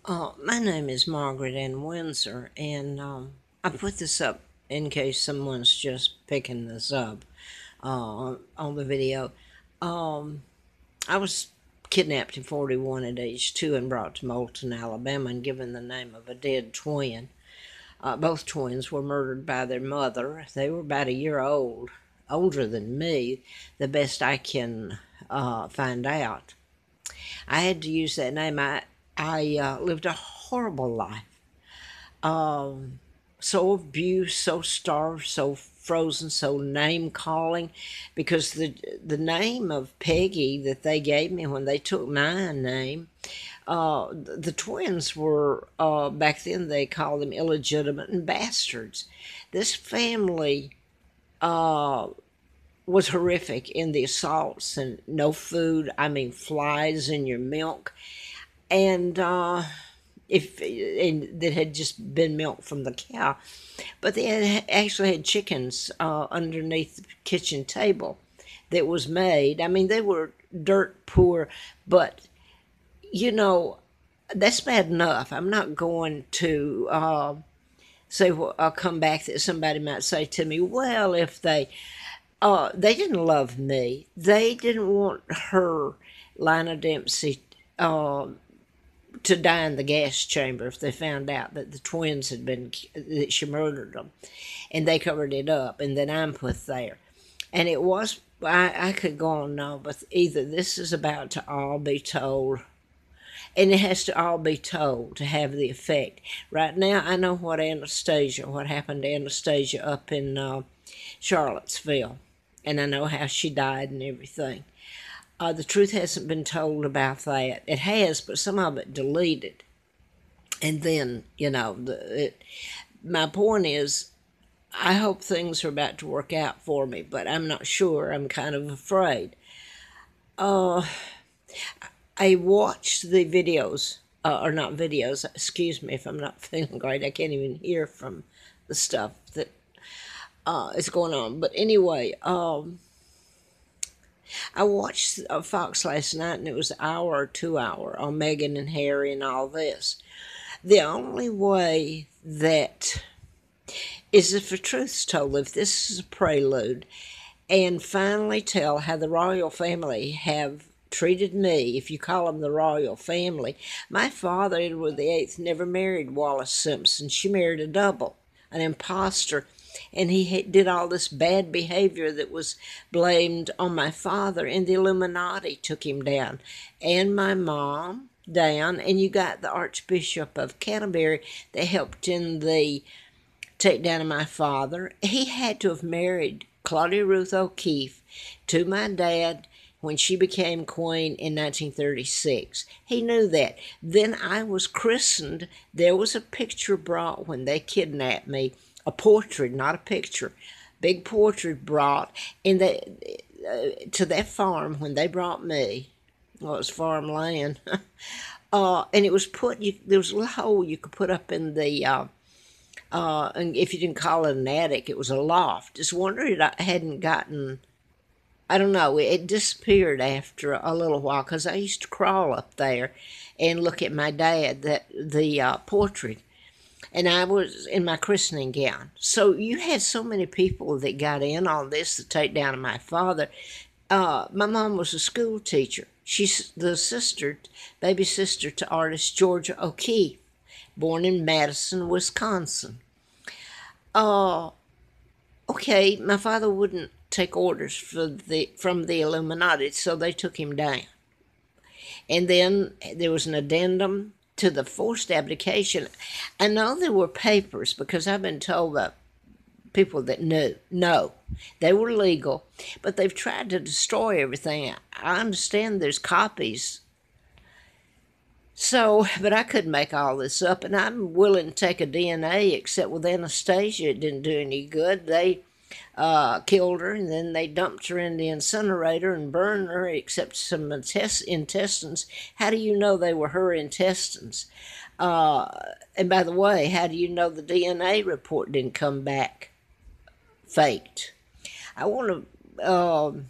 My name is Margaret Ann Windsor, and I put this up in case someone's just picking this up on the video. Um, I was kidnapped in 41 at age 2 and brought to Moulton, Alabama, and given the name of a dead twin. Both twins were murdered by their mother. They were about a year old, older than me, the best I can find out. I had to use that name. I lived a horrible life. So abused, so starved, so frozen, so name calling, because the name of Peggy that they gave me when they took my name, the twins were back then they called them illegitimate and bastards. This family was horrific in the assaults and no food. I mean, flies in your milk, and if and that had just been milk from the cow, but they actually had chickens underneath the kitchen table that was made. I mean, they were dirt poor, but you know that's bad enough. I'm not going to say, well, I'll come back that somebody might say to me, well, if they didn't love me. They didn't want her, Lina Dempsey, to die in the gas chamber if they found out that the twins had been, that she murdered them. And they covered it up, and then I'm put there. And it was, I could go on now, but either this is about to all be told, and it has to all be told to have the effect. Right now, I know what happened to Anastasia up in Charlottesville, and I know how she died and everything. The truth hasn't been told about that. It has, but some of it deleted. And then, my point is, I hope things are about to work out for me, but I'm not sure. I'm kind of afraid. I watched the videos, or not videos, excuse me if I'm not feeling great. I can't even hear from the stuff that is going on. But anyway, I watched Fox last night, and it was an hour or 2 hour on Meghan and Harry and all this. The only way that is if the truth's told, if this is a prelude, and finally tell how the royal family have treated me, if you call them the royal family. My father, Edward VIII, never married Wallis Simpson. She married a double, an imposter, and he did all this bad behavior that was blamed on my father, and the Illuminati took him down, and my mom down, and you got the Archbishop of Canterbury that helped in the takedown of my father. He had to have married Claudia Ruth O'Keefe to my dad when she became queen in 1936. He knew that. Then I was christened. There was a picture brought when they kidnapped me, a portrait, not a picture, big portrait brought in to that farm when they brought me. Well, it was farmland. And it was there was a little hole you could put up in the and if you didn't call it an attic, it was a loft. Just wondering I hadn't gotten, I don't know, it disappeared after a little while because I used to crawl up there and look at my dad, the portrait, and I was in my christening gown. So you had so many people that got in on this, the takedown of my father. My mom was a school teacher. She's the baby sister to artist Georgia O'Keeffe, born in Madison, Wisconsin. Okay, my father wouldn't take orders from the Illuminati, so they took him down. And then there was an addendum to the forced abdication. I know there were papers because I've been told that people that knew. No, they were legal, but they've tried to destroy everything. I understand there's copies. So, but I couldn't make all this up, and I'm willing to take a DNA, except with Anastasia, it didn't do any good. They killed her, and then they dumped her in the incinerator and burned her, except some intestines. How do you know they were her intestines? And by the way, how do you know the DNA report didn't come back faked? I want to,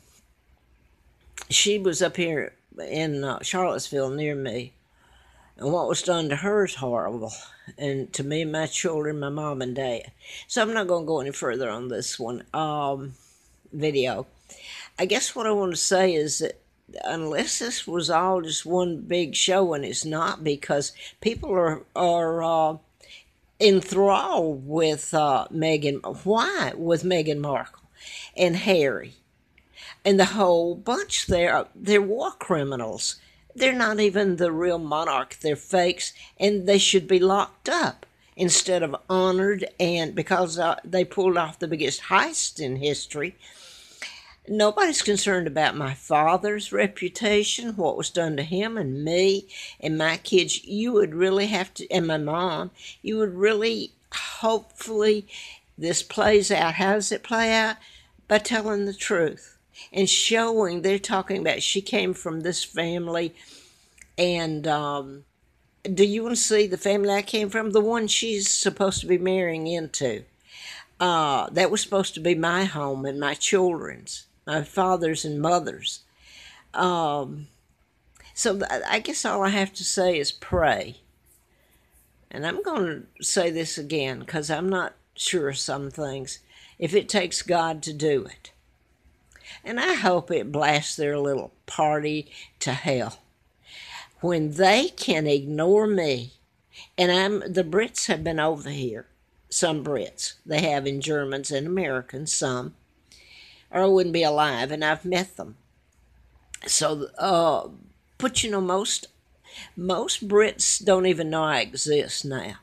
she was up here in Charlottesville near me. And what was done to her is horrible. And to me and my children, my mom and dad. So I'm not going to go any further on this one video. I guess what I want to say is that unless this was all just one big show, and it's not, because people are enthralled with Meghan. Why with Meghan Markle and Harry and the whole bunch? They're war criminals. They're not even the real monarch. They're fakes, and they should be locked up instead of honored. And because they pulled off the biggest heist in history, nobody's concerned about my father's reputation, what was done to him and me and my kids. You would really have to, and my mom, you would really, hopefully, this plays out. How does it play out? By telling the truth and showing. They're talking about she came from this family, and do you want to see the family I came from? The one she's supposed to be marrying into. That was supposed to be my home and my children's, my father's and mother's. So I guess all I have to say is pray. And I'm going to say this again because I'm not sure of some things. If it takes God to do it. And I hope it blasts their little party to hell. When they can ignore me, and the Brits have been over here. Some Brits. They have in Germans and Americans, some. Or I wouldn't be alive, and I've met them. So, but you know, most Brits don't even know I exist now.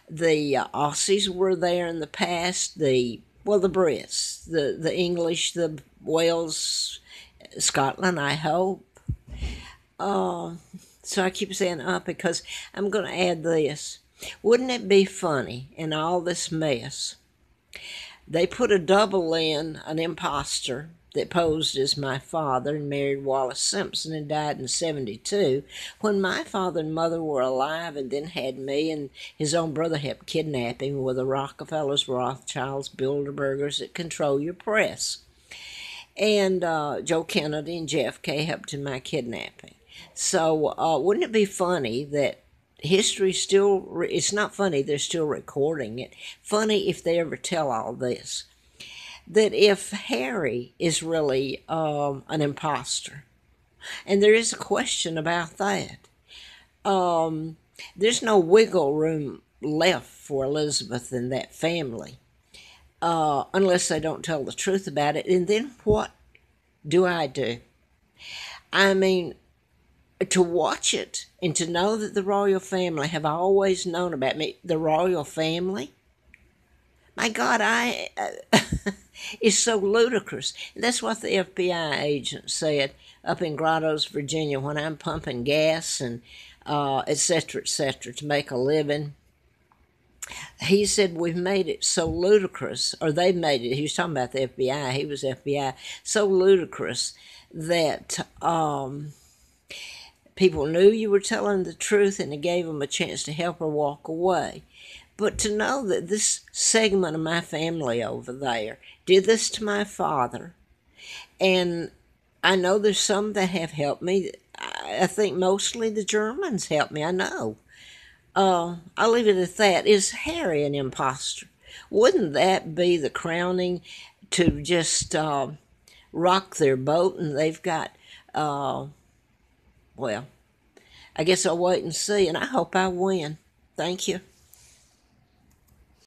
The Aussies were there in the past. The Brits, the English, the Wales, Scotland, I hope. So I keep saying because I'm going to add this. Wouldn't it be funny in all this mess? They put a double in, an imposter, that posed as my father and married Wallace Simpson and died in 1972, when my father and mother were alive, and then had me, and his own brother helped kidnap him with the Rockefellers, Rothschilds, Bilderbergers that control your press. And Joe Kennedy and JFK helped in my kidnapping. So wouldn't it be funny that history still, it's not funny, they're still recording it. Funny if they ever tell all this. That if Harry is really an imposter, and there is a question about that, there's no wiggle room left for Elizabeth and that family, unless they don't tell the truth about it. And then what do? I mean, to watch it and to know that the royal family have always known about me, the royal family, my God, it's so ludicrous. And that's what the FBI agent said up in Grottoes, Virginia, when I'm pumping gas and et cetera, to make a living. He said, we've made it so ludicrous, or they've made it, he was talking about the FBI, he was FBI, so ludicrous that people knew you were telling the truth, and it gave them a chance to help her walk away. But to know that this segment of my family over there did this to my father, and I know there's some that have helped me. I think mostly the Germans helped me, I know. I'll leave it at that. Is Harry an imposter? Wouldn't that be the crowning to just rock their boat? And they've got, well, I guess I'll wait and see, and I hope I win. Thank you.